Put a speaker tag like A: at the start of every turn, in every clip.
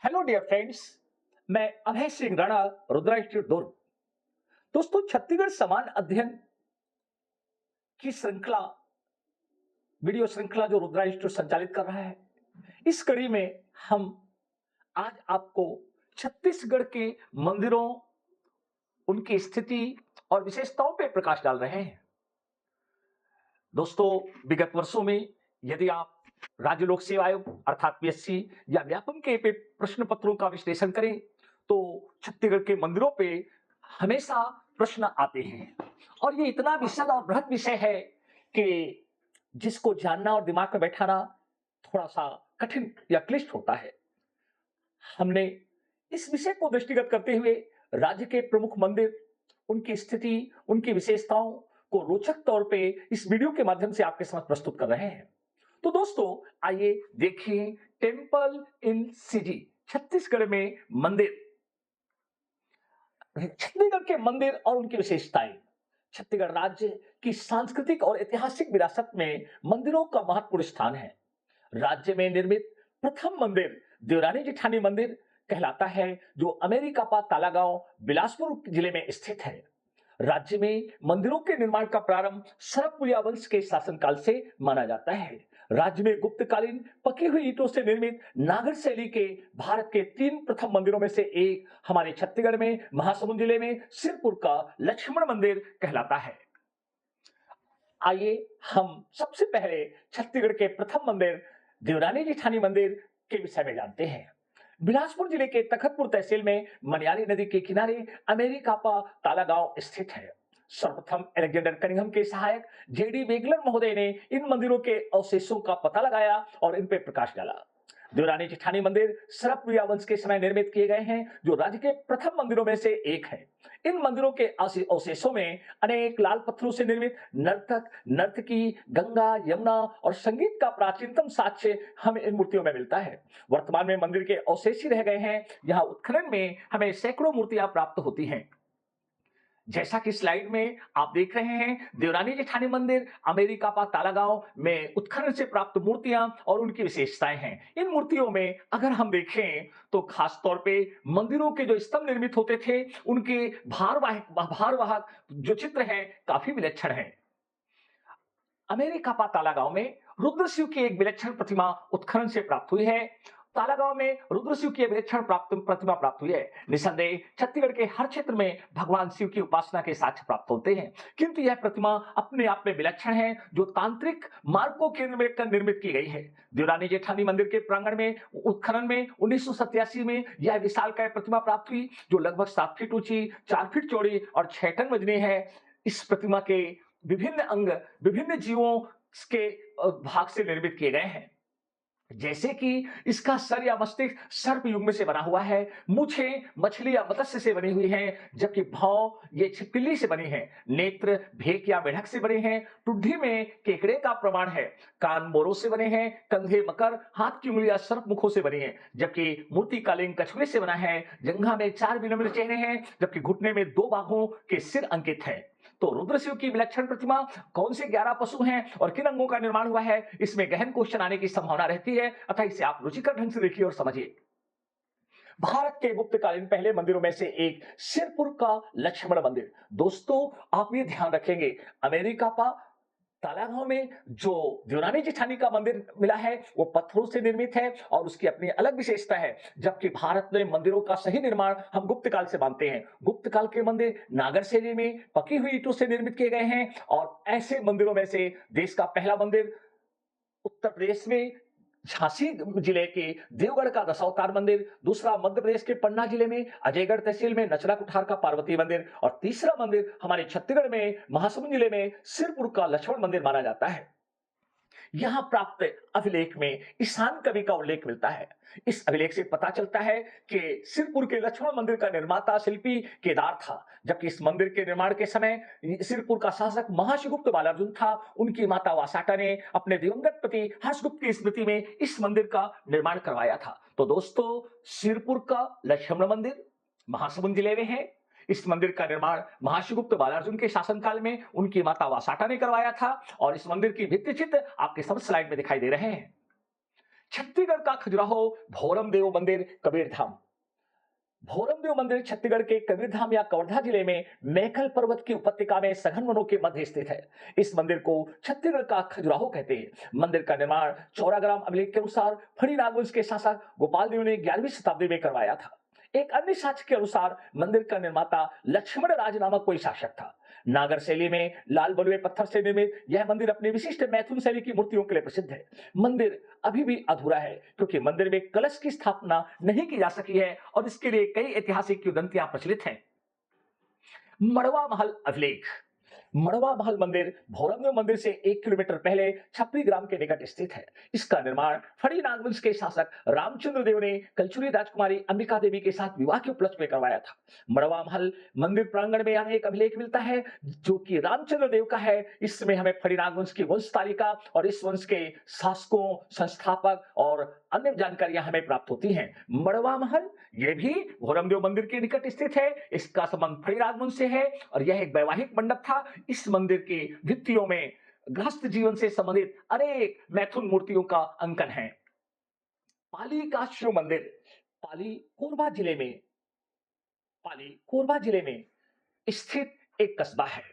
A: Hello dear friends. मैं Abhay Singh Rana, Rudra institute Durg. दोस्तों, छत्तीसगढ़ समान अध्ययन की श्रृंखला, वीडियो श्रृंखला जो रुद्रा इंस्टीट्यूट संचालित कर रहा है, इस कड़ी में हम आज आपको छत्तीसगढ़ के मंदिरों, उनकी स्थिति और विशेषताओं पर प्रकाश डाल रहे हैं। दोस्तों, विगत वर्षों में यदि आप राज्य लोक सेवा आयोग अर्थात पीएससी या व्यापम के प्रश्न पत्रों का विश्लेषण करें तो छत्तीसगढ़ के मंदिरों पे हमेशा प्रश्न आते हैं और ये इतना विशद और बृहद विषय है कि जिसको जानना और दिमाग में बैठाना थोड़ा सा कठिन या क्लिष्ट होता है। हमने इस विषय को दृष्टिगत करते हुए राज्य के प्रमुख मंदिर, उनकी स्थिति, उनकी विशेषताओं को रोचक तौर पे इस वीडियो के माध्यम से आपके समक्ष प्रस्तुत कर रहे हैं। तो दोस्तों, आइए देखें टेम्पल इन सीजी, छत्तीसगढ़ में मंदिर। छत्तीसगढ़ के मंदिर और उनकी विशेषताएं। छत्तीसगढ़ राज्य की सांस्कृतिक और ऐतिहासिक विरासत में मंदिरों का महत्वपूर्ण स्थान है। राज्य में निर्मित प्रथम मंदिर देवरानी जेठानी मंदिर कहलाता है, जो अमेरिकापा तालागांव, बिलासपुर जिले में स्थित है। राज्य में मंदिरों के निर्माण का प्रारंभ सरपुलिया वंश के शासनकाल से माना जाता है। राज्य में गुप्तकालीन पकी हुई ईंटों से निर्मित नागर शैली के भारत के 3 प्रथम मंदिरों में से एक हमारे छत्तीसगढ़ में महासमुंद जिले में सिरपुर का लक्ष्मण मंदिर कहलाता है। आइए हम सबसे पहले छत्तीसगढ़ के प्रथम मंदिर देवरानी जेठानी मंदिर के विषय में जानते हैं। बिलासपुर जिले के तखतपुर तहसील में मनियारी नदी के किनारे अमेरिकापा तालागांव स्थित है। सर्वप्रथम अलेक्जेंडर कनिंघम के सहायक जेडी वेगलर महोदय ने इन मंदिरों के अवशेषों का पता लगाया और इन पर प्रकाश डाला। देवरानी जेठानी मंदिर सरपुलिया वंश के समय निर्मित किए गए हैं, जो राज्य के प्रथम मंदिरों में से एक है। इन मंदिरों के अवशेषों में अनेक लाल पत्थरों से निर्मित नर्तक, नर्तकी, गंगा, यमुना और संगीत का प्राचीनतम साक्ष्य हमें इन मूर्तियों में मिलता है। वर्तमान में मंदिर के अवशेष ही रह गए हैं। यहाँ उत्खनन में हमें सैकड़ों मूर्तियां प्राप्त होती हैं। जैसा कि स्लाइड में आप देख रहे हैं, देवरानी जेठानी मंदिर अमेरिकापा तालागांव में उत्खनन से प्राप्त मूर्तियां और उनकी विशेषताएं हैं। इन मूर्तियों में अगर हम देखें तो खास तौर पे मंदिरों के जो स्तंभ निर्मित होते थे, उनके भारवाहक जो चित्र हैं काफी विलक्षण हैं। अमेरिकापा तालागांव में रुद्रशिव की एक विलक्षण प्रतिमा उत्खनन से प्राप्त हुई है। तालागांव में रुद्रशिव की विलक्षण प्रतिमा प्राप्त हुई है। निसंदेह छत्तीसगढ़ के हर क्षेत्र में भगवान शिव की उपासना के साक्ष्य प्राप्त होते हैं, किंतु यह प्रतिमा अपने आप में विलक्षण है, जो तांत्रिक मार्ग को केंद्र में कर निर्मित की गई है। देवरानी जेठानी मंदिर के प्रांगण में उत्खनन में 1987 में यह विशालकाय प्रतिमा प्राप्त हुई, जो लगभग 7 फीट ऊंची, 4 फीट चौड़ी और 6 टन वजनी है। इस प्रतिमा के विभिन्न अंग विभिन्न जीवों के भाग से निर्मित किए गए हैं, जैसे कि इसका सर या मस्तिष्क सर्प युग्म से बना हुआ है, मूछें मछली या मत्स्य से बनी हुई हैं, जबकि भौं ये छिपकली से बनी है, नेत्र भेक या मेढक से बने हैं, टुड्डी में केकड़े का प्रमाण है, कान मोरों से बने हैं, कंधे मकर, हाथ की उंगलियां सर्प मुखों से बनी है, जबकि मूर्ति का लिंग कछुए से बना है। जंघा में 4 विनम्र चेहरे हैं, जबकि घुटने में 2 बाघों के सिर अंकित है। तो रुद्रशिव की विलक्षण प्रतिमा कौन से 11 पशु हैं और किन अंगों का निर्माण हुआ है, इसमें गहन क्वेश्चन आने की संभावना रहती है, अतः इसे आप रुचिकर ढंग से देखिए और समझिए। भारत के गुप्तकालीन पहले मंदिरों में से एक सिरपुर का लक्ष्मण मंदिर। दोस्तों, आप ये ध्यान रखेंगे, अमेरिकापा तालागांव में जो देवरानी जेठानी का मंदिर मिला है वो पत्थरों से निर्मित है और उसकी अपनी अलग विशेषता है, जबकि भारत में मंदिरों का सही निर्माण हम गुप्त काल से मानते हैं। गुप्त काल के मंदिर नागर शैली में पकी हुई ईंटों से निर्मित किए गए हैं और ऐसे मंदिरों में से देश का पहला मंदिर उत्तर प्रदेश में झांसी जिले के देवगढ़ का दशावतार मंदिर, दूसरा मध्य प्रदेश के पन्ना जिले में अजयगढ़ तहसील में नचला कुठार का पार्वती मंदिर और तीसरा मंदिर हमारे छत्तीसगढ़ में महासमुंद जिले में सिरपुर का लक्ष्मण मंदिर माना जाता है। यहां प्राप्त अभिलेख में ईशान कवि का उल्लेख मिलता है। इस अभिलेख से पता चलता है कि सिरपुर के लक्ष्मण मंदिर का निर्माता शिल्पी केदार था, जबकि इस मंदिर के निर्माण के समय सिरपुर का शासक महाशिवगुप्त बालार्जुन था। उनकी माता वासाटा ने अपने दिवंगत पति हर्षगुप्त की स्मृति में इस मंदिर का निर्माण करवाया था। तो दोस्तों, सिरपुर का लक्ष्मण मंदिर महासमुंद जिले में है। इस मंदिर का निर्माण महाशिवगुप्त बालार्जुन के शासनकाल में उनकी माता वासाटा ने करवाया था और इस मंदिर की भित्ति चित्र आपके सब स्लाइड में दिखाई दे रहे हैं। छत्तीसगढ़ का खजुराहो भोरम देव मंदिर कबीरधाम। भोरम देव मंदिर छत्तीसगढ़ के कबीरधाम या कवर्धा जिले में मैकल पर्वत की उपत्यका में सघन वनों के मध्य स्थित है। इस मंदिर को छत्तीसगढ़ का खजुराहो कहते हैं। मंदिर का निर्माण चौराग्राम अभिलेख के अनुसार फणी नागवंश के शासक गोपाल देव ने 11वीं शताब्दी में करवाया था। एक अन्य साक्ष्य के अनुसार मंदिर का निर्माता लक्ष्मण राज नामक कोई शासक था। नागर शैली में लाल बलुए पत्थर से निर्मित यह मंदिर अपनी विशिष्ट मैथुन शैली की मूर्तियों के लिए प्रसिद्ध है। मंदिर अभी भी अधूरा है क्योंकि मंदिर में कलश की स्थापना नहीं की जा सकी है और इसके लिए कई ऐतिहासिक किंवदंतियां प्रचलित हैं। मड़वा महल अभिलेख। मड़वा महल मंदिर भोरमदेव मंदिर से 1 किलोमीटर पहले छपरी ग्राम के निकट स्थित है। इसका निर्माण फणी नागवंश के शासक रामचंद्र देव ने कलचुरी राजकुमारी अंबिका देवी के साथ विवाह के उपलक्ष्य में करवाया था। मड़वा महल मंदिर प्रांगण में हमें एक अभिलेख मिलता है जो कि रामचंद्र देव का है। इसमें हमें फणी नागवंश की वंश तालिका और इस वंश के शासकों, संस्थापक और अन्य जानकारियां हमें प्राप्त होती हैं। मड़वा महल यह भी भोरमदेव मंदिर के निकट स्थित है। इसका संबंध फणी राजवंश से है और यह एक वैवाहिक मंडप था। इस मंदिर की भित्तियों में गृहस्थ जीवन से संबंधित अनेक मैथुन मूर्तियों का अंकन है। पाली का शिव मंदिर पाली कोरबा जिले में स्थित एक कस्बा है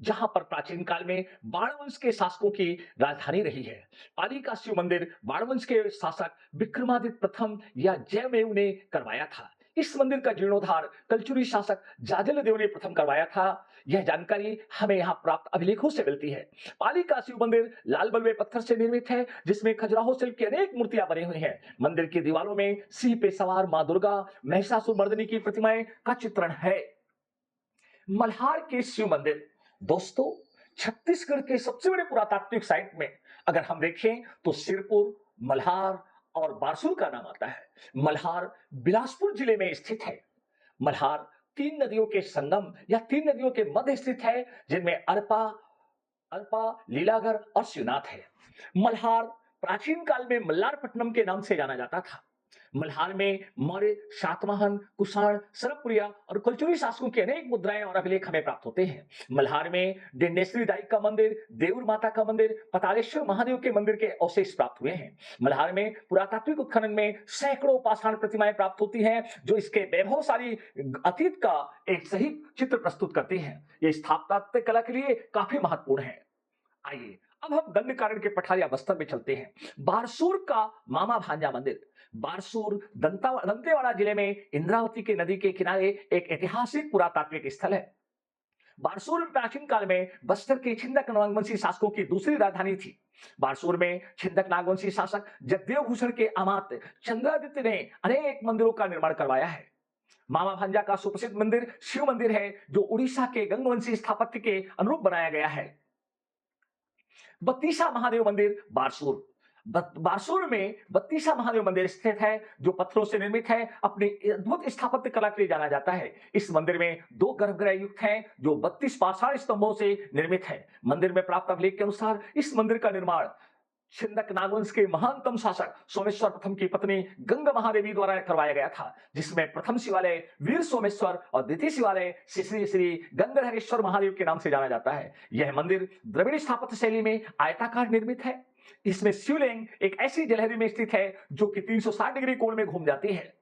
A: जहां पर प्राचीन काल में बाणवंश के शासकों की राजधानी रही है। पाली का शिव मंदिर बाणवंश के शासक विक्रमादित्य प्रथम या जयमेव ने करवाया था। इस मंदिर का जीर्णोद्धार कलचुरी शासक जाजल देव ने प्रथम करवाया था। यह जानकारी हमें यहाँ प्राप्त अभिलेखों से मिलती है। पाली का शिव मंदिर लाल बलुए पत्थर से निर्मित है जिसमें खजुराहो शिल्प की अनेक मूर्तियां बनी हुई हैं। मंदिर की दीवारों में सिंह पे सवार मां दुर्गा, महिषासुर मर्दिनी की प्रतिमाएं का चित्रण है। मल्हार के शिव मंदिर। दोस्तों, छत्तीसगढ़ के सबसे बड़े पुरातात्विक साइट में अगर हम देखें तो सिरपुर, मल्हार और बारसूर का नाम आता है। मल्हार बिलासपुर जिले में स्थित है। मल्हार 3 नदियों के संगम या 3 नदियों के मध्य स्थित है जिनमें अल्पा, लीलागर और शिवनाथ है। मल्हार प्राचीन काल में मल्लारपट्टनम के नाम से जाना जाता था। मल्हार में मौर्य, सातवाहन, कुषाण, सरपुरिया और कलचुरी शासकों की अनेक मुद्राएं और अभिलेख हमें प्राप्त होते हैं। मल्हार में डिंडेश्वरी दाई का मंदिर, देउर माता का मंदिर, पतालेश्वर महादेव के मंदिर के अवशेष प्राप्त हुए हैं। मल्हार में पुरातात्विक उत्खनन में सैकड़ों पाषाण प्रतिमाएं प्राप्त होती हैं जो इसके वैभवशाली अतीत का एक सही चित्र प्रस्तुत करती हैं। ये स्थापत्य कला के लिए काफी महत्वपूर्ण है। आइए अब हम दंडकारण्य के पठार या बस्तर में चलते हैं। बारसूर का मामा भांजा मंदिर। बारसूर दंतेवाड़ा जिले में इंद्रावती के नदी के किनारे एक ऐतिहासिक पुरातात्विक स्थल है। बारसूर प्राचीन काल में बस्तर के छिंदक नागवंशी शासकों की दूसरी राजधानी थी। बारसूर में छिंदक नागवंशी शासक जगदेव भूषण के अमात्य चंद्रादित्य ने अनेक मंदिरों का निर्माण करवाया है। मामा भांजा का सुप्रसिद्ध मंदिर शिव मंदिर है जो उड़ीसा के गंगवंशी स्थापत्य के अनुरूप बनाया गया है। बत्तीसा महादेव मंदिर बारसूर। बारसूर में बत्तीसा महादेव मंदिर स्थित है जो पत्थरों से निर्मित है। अपनी अद्भुत स्थापत्य कला के लिए जाना जाता है। इस मंदिर में 2 गर्भगृह युक्त हैं जो 32 पाषाण स्तंभों से निर्मित है। मंदिर में प्राप्त अभिलेख के अनुसार इस मंदिर का निर्माण छिंदक नागवंश के महानतम शासक सोमेश्वर प्रथम की पत्नी गंगा महादेवी द्वारा करवाया गया था, जिसमें प्रथम शिवालय वीर सोमेश्वर और द्वितीय शिवालय श्री गंगाधरेश्वर महादेव के नाम से जाना जाता है। यह मंदिर द्रविड़ स्थापत्य शैली में आयताकार निर्मित है। इसमें शिवलिंग एक ऐसी जलहरी में स्थित है जो कि 360 डिग्री कोण में घूम जाती है।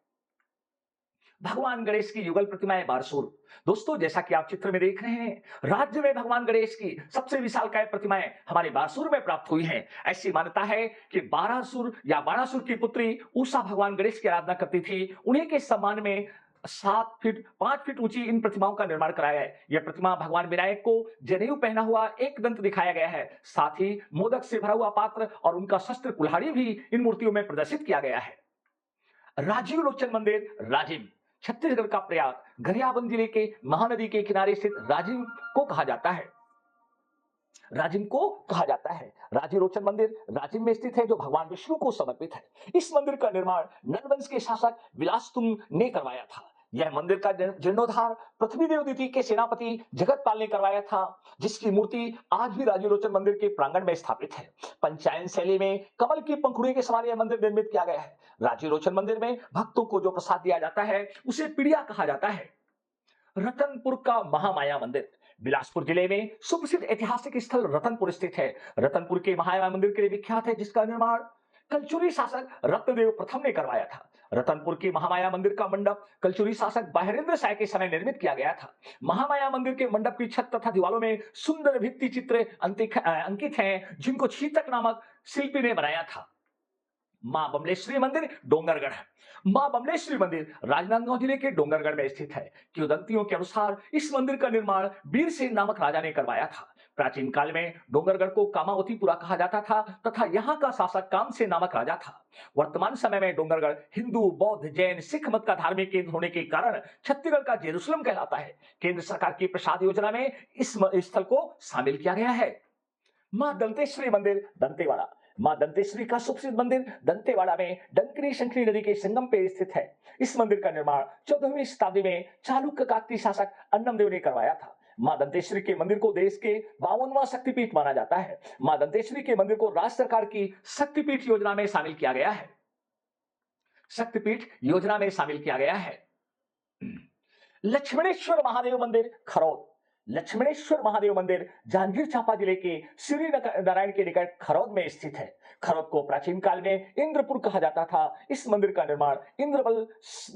A: भगवान गणेश की युगल प्रतिमाएं बारसूर। दोस्तों, जैसा कि आप चित्र में देख रहे हैं, राज्य में भगवान गणेश की सबसे विशालकाय प्रतिमाएं हमारे बारसूर में प्राप्त हुई हैं। ऐसी मान्यता है कि बारासुर या बाणासुर की पुत्री उषा भगवान गणेश की आराधना करती थी। उन्हीं के सम्मान में 7 फीट 5 फीट ऊंची इन प्रतिमाओं का निर्माण कराया है। यह प्रतिमा भगवान विनायक को जनेऊ पहना हुआ एक दंत दिखाया गया है। साथ ही मोदक से भरा हुआ पात्र और उनका शस्त्र कुल्हाड़ी भी इन मूर्तियों में प्रदर्शित किया गया है। राजीव लोचन मंदिर राजिम। छत्तीसगढ़ का प्रयाग गरियाबंद जिले के महानदी के किनारे स्थित राजिम को कहा जाता है। राजीव लोचन मंदिर राजिम में स्थित है जो भगवान विष्णु को समर्पित है। इस मंदिर का निर्माण नंदवंश के शासक विलासतुंग ने करवाया था। यह मंदिर का जीर्णोद्धार पृथ्वीदेव द्वितीय के सेनापति जगतपाल ने करवाया था, जिसकी मूर्ति आज भी राजीव लोचन मंदिर के प्रांगण में स्थापित है। पंचायन शैली में कमल की पंखुड़ी के समान यह मंदिर निर्मित किया गया है। राजीव लोचन मंदिर में भक्तों को जो प्रसाद दिया जाता है उसे पीड़िया कहा जाता है। रतनपुर का महामाया मंदिर। बिलासपुर जिले में सुप्रसिद्ध ऐतिहासिक स्थल रतनपुर स्थित है। रतनपुर के महामाया मंदिर के लिए विख्यात है, जिसका निर्माण कलचुरी शासक रत्नदेव प्रथम ने करवाया था। रतनपुर के महामाया मंदिर का मंडप कलचुरी शासक बाहरेंद्र शाह के समय निर्मित किया गया था। महामाया मंदिर के मंडप की छत तथा दीवारों में सुंदर भित्ति चित्र अंकित हैं, जिनको छीतक नामक शिल्पी ने बनाया था। मां बमलेश्वरी मंदिर डोंगरगढ़। मां बमलेश्वरी मंदिर राजनांदगांव जिले के डोंगरगढ़ में स्थित है। किंवदंतियों के अनुसार इस मंदिर का निर्माण बीरसेन नामक राजा ने करवाया था। प्राचीन काल में डोंगरगढ़ को कामावतीपुरा कहा जाता था तथा यहाँ का शासक कामसेन नामक राजा था। वर्तमान समय में डोंगरगढ़ हिंदू, बौद्ध, जैन, सिख मत का धार्मिक केंद्र होने के कारण छत्तीसगढ़ का जेरूसलम कहलाता है। केंद्र सरकार की प्रसाद योजना में इस स्थल को शामिल किया गया है। मां दंतेश्वरी मंदिर दंतेवाड़ा। मां दंतेश्वरी का सुप्रसिद्ध मंदिर दंतेवाड़ा में डंकनी शंखनी नदी के संगम पे स्थित है। इस मंदिर का निर्माण 14वीं शताब्दी में चालुक्य काकतीय शासक अन्नमदेव ने करवाया था। मां दंतेश्वरी के मंदिर को देश के 52वां शक्तिपीठ माना जाता है। मां दंतेश्वरी के मंदिर को राज्य सरकार की शक्तिपीठ योजना में शामिल किया गया है। शक्तिपीठ योजना में शामिल किया गया है। लक्ष्मणेश्वर महादेव मंदिर खरौद। लक्ष्मणेश्वर महादेव मंदिर जांजगीर चांपा जिले के श्री नारायण के निकट खरौद में स्थित है। खरौद को प्राचीन काल में इंद्रपुर कहा जाता था। इस मंदिर का निर्माण इंद्रबल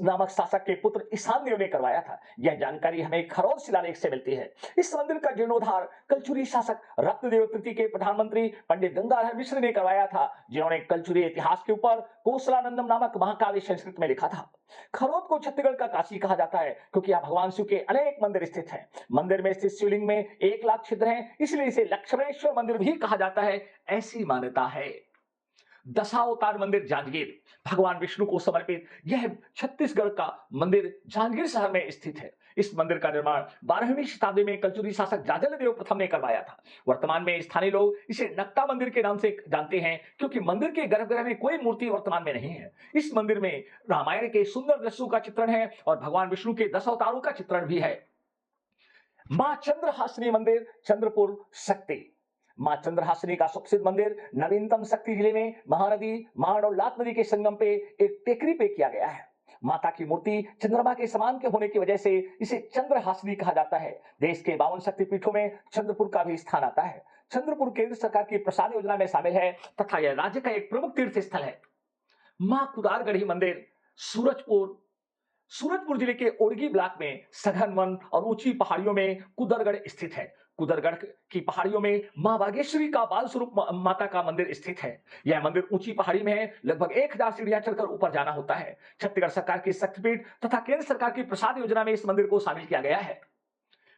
A: नामक शासक के पुत्र ईशान देव ने करवाया था। यह जानकारी हमें खरौद शिलालेख से मिलती है। इस मंदिर का जीर्णोद्धार कलचुरी शासक रत्नदेव तृतीय के प्रधानमंत्री पंडित गंगाधर मिश्र ने करवाया था, जिन्होंने कलचुरी इतिहास के ऊपर कोसलानंदम नामक महाकाव्य संस्कृत में लिखा था। खरौद को छत्तीसगढ़ का काशी कहा जाता है क्योंकि यहाँ भगवान शिव के अनेक मंदिर स्थित हैं। मंदिर में स्थित शिवलिंग में 1 लाख छिद्र हैं, इसलिए इसे लक्ष्मणेश्वर मंदिर भी कहा जाता है, ऐसी मान्यता है। दशावतार मंदिर जांजगीर। भगवान विष्णु को समर्पित यह छत्तीसगढ़ का मंदिर जांजगीर शहर में स्थित है। इस मंदिर का निर्माण 12वीं शताब्दी में कलचुरी शासक जाजलदेव प्रथम ने करवाया था। वर्तमान में स्थानीय लोग इसे नक्ता मंदिर के नाम से जानते हैं क्योंकि मंदिर के गर्भगृह में कोई मूर्ति वर्तमान में नहीं है। इस मंदिर में रामायण के सुंदर दृश्यों का चित्रण है और भगवान विष्णु के 10 अवतारों का चित्रण भी है। मां चंद्रहासिनी मंदिर चंद्रपुर शक्ति। मां चंद्रहासिनी का सुप्रसिद्ध मंदिर नवीनतम शक्ति जिले में महानदी महान और लात नदी के संगम पे एक टेकरी पे किया गया है। माता की मूर्ति चंद्रमा के समान के होने की वजह से इसे चंद्रहासिनी कहा जाता है। देश के 52 शक्तिपीठों में चंद्रपुर का भी स्थान आता है। चंद्रपुर केंद्र सरकार की प्रसाद योजना में शामिल है तथा यह राज्य का एक प्रमुख तीर्थ स्थल है। मां कुदारगढ़ी मंदिर सूरजपुर। सूरजपुर जिले के ओड़गी ब्लॉक में सघन वन और ऊंची पहाड़ियों में कुदरगढ़ स्थित है। कुदरगढ़ की पहाड़ियों में मां बागेश्वरी का बाल स्वरूप माता का मंदिर स्थित है। यह मंदिर ऊंची पहाड़ी में है, लगभग 1000 सीढ़ियां चढ़कर ऊपर जाना होता है। छत्तीसगढ़ सरकार की शक्तिपीठ तथा केंद्र सरकार की प्रसाद योजना में इस मंदिर को शामिल किया गया है।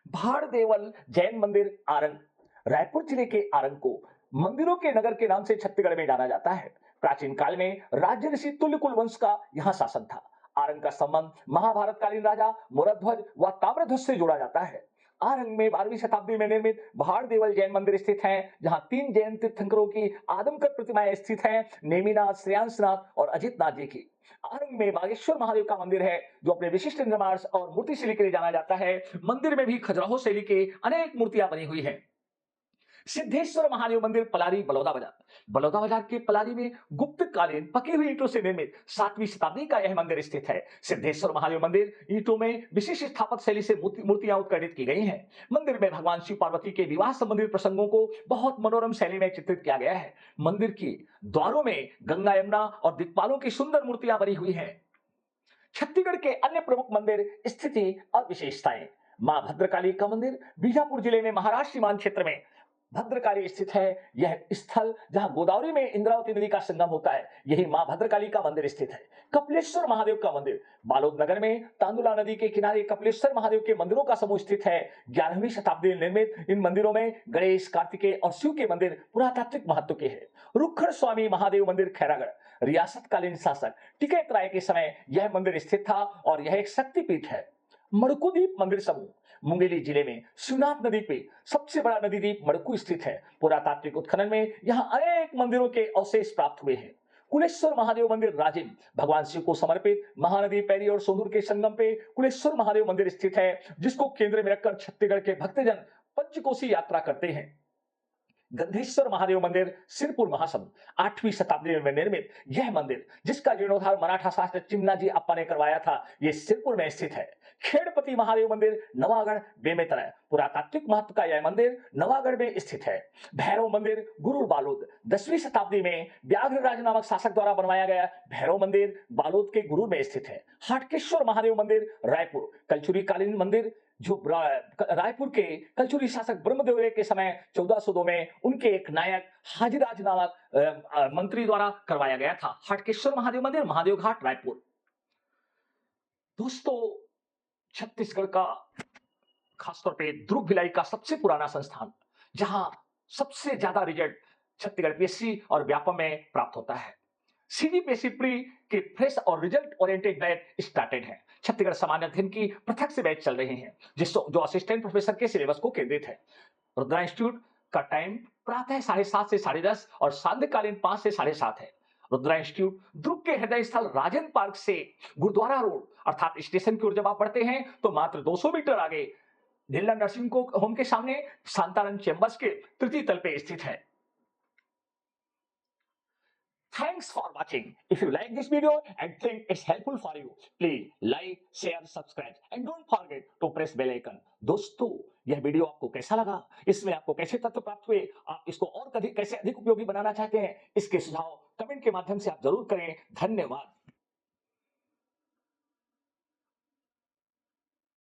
A: भाड़देवल जैन मंदिर आरंग। रायपुर जिले के आरंग को मंदिरों के नगर के नाम से छत्तीसगढ़ में जाना जाता है। प्राचीन काल में राज्य ऋषि तुल्यकुल वंश का यहाँ शासन था। आरंग का संबंध महाभारत कालीन राजा मोरध्वज व ताम्रध्वज से जोड़ा जाता है। आरंग में 12वीं शताब्दी में निर्मित भाड़देवल जैन मंदिर स्थित है, जहां 3 जैन तीर्थंकरों की आदमकद प्रतिमाएं स्थित हैं, नेमिनाथ, श्रेयांसनाथ और अजितनाथ जी की। आरंग में बागेश्वर महादेव का मंदिर है जो अपने विशिष्ट निर्माण और मूर्ति शैली के लिए जाना जाता है। मंदिर में भी खजुराहो शैली के अनेक मूर्तियां बनी हुई है। सिद्धेश्वर महादेव मंदिर पलारी बलौदाबाजार। बलौदाबाजार के पलारी में गुप्त कालीन पकी हुई ईंटों से निर्मित 7वीं शताब्दी का यह मंदिर स्थित है। सिद्धेश्वर महादेव मंदिर ईंटों में विशिष्ट स्थापत्य शैली से मूर्तियां उत्कीर्णित की गई हैं। मंदिर में भगवान शिव पार्वती के विवाह संबंधित प्रसंगों को बहुत मनोरम शैली में चित्रित किया गया है। मंदिर की द्वारों में गंगा, यमुना और दिक्पालों की सुंदर मूर्तियां बनी हुई है। छत्तीसगढ़ के अन्य प्रमुख मंदिर स्थिति और विशेषताएं। मां भद्रकाली का मंदिर बीजापुर जिले में महाराष्ट्र सीमांत क्षेत्र में भद्रकाली स्थित है। यह स्थल जहां गोदावरी में इंद्रावती नदी का संगम होता है, यही मां भद्रकाली का मंदिर स्थित है। कपिलेश्वर महादेव का मंदिर बालोद नगर में तांदुला नदी के किनारे कपिलेश्वर महादेव के मंदिरों का समूह स्थित है। 11वीं शताब्दी में निर्मित इन मंदिरों में गणेश, कार्तिकेय और शिव के मंदिर पुरातात्विक महत्व के हैं। रुखड़ स्वामी महादेव मंदिर खैरागढ़। रियासतकालीन शासक टिकैत राय के समय यह मंदिर स्थित था और यह एक शक्तिपीठ है। मड़कुद्वीप मंदिर समूह मुंगेली जिले में शिवनाथ नदी पे सबसे बड़ा नदी द्वीप मड़कू स्थित है। पुरातात्विक उत्खनन में यहाँ अनेक मंदिरों के अवशेष प्राप्त हुए हैं। कुलेश्वर महादेव मंदिर राजिम। भगवान शिव को समर्पित महानदी पैरी और सोंदूर के संगम पे कुलेश्वर महादेव मंदिर स्थित है, जिसको केंद्र में रखकर छत्तीसगढ़ के भक्तजन पंचकोसी यात्रा करते हैं। गंधेश्वर महादेव मंदिर सिरपुर महासमुंद 8वीं शताब्दी में निर्मित यह मंदिर, जिसका जीर्णोद्धार मराठा शासक चिमनाजी अप्पा ने करवाया था, ये सिरपुर में स्थित है। खेड़पति महादेव मंदिर नवागढ़ बेमेतरा, पुरातात्विक महत्व का यह मंदिर नवागढ़ में स्थित है। भैरव मंदिर गुरुर बालोद 10वीं शताब्दी में व्याघ्रराज नामक शासक द्वारा बनवाया गया भैरव मंदिर बालोद के गुरुर में स्थित है। हाटकेश्वर महादेव मंदिर रायपुर कलचुरी कालीन मंदिर, जो रायपुर के कलचुरी शासक ब्रह्मदेव के समय 1402 में उनके एक नायक हाजीराज नामक मंत्री द्वारा करवाया गया था। हाटकेश्वर महादेव मंदिर महादेव घाट रायपुर। दोस्तों, छत्तीसगढ़ का खासतौर पे दुर्ग भिलाई का सबसे पुराना संस्थान, जहां सबसे ज्यादा रिजल्ट छत्तीसगढ़ पीएससी और व्यापम में प्राप्त होता है। सीजीपीएससी प्री के फ्रेश और रिजल्ट ओरिएंटेड बैच स्टार्टेड है। छत्तीसगढ़ सामान्य अध्ययन की पृथक से बैच चल रहे हैं, जो असिस्टेंट प्रोफेसर के सिलेबस को केंद्रित है। रुद्रा इंस्टीट्यूट का टाइम प्रातः 7:30 से 10:30 और सांध्यकालीन 5 से 7:30 है। रुद्रा इंस्टीट्यूट दुर्ग के हृदय स्थल राजेंद्र पार्क से गुरुद्वारा रोड अर्थात स्टेशन की ओर जब आप बढ़ते हैं तो मात्र 200 मीटर आगे ढिल्ला नर्सिंग होम के सामने शांतानंद चैम्बर्स के तृतीय तल पे स्थित है। Thanks for watching. If you like this video and think it's helpful for you, please like, share, subscribe and don't forget to press bell icon. दोस्तों, यह वीडियो आपको कैसा लगा? इसमें आपको कैसे तथ्य प्राप्त हुए? आप इसको और कैसे अधिक उपयोगी बनाना चाहते हैं? इसके सुझाव कमेंट के माध्यम से आप जरूर करें। धन्यवाद।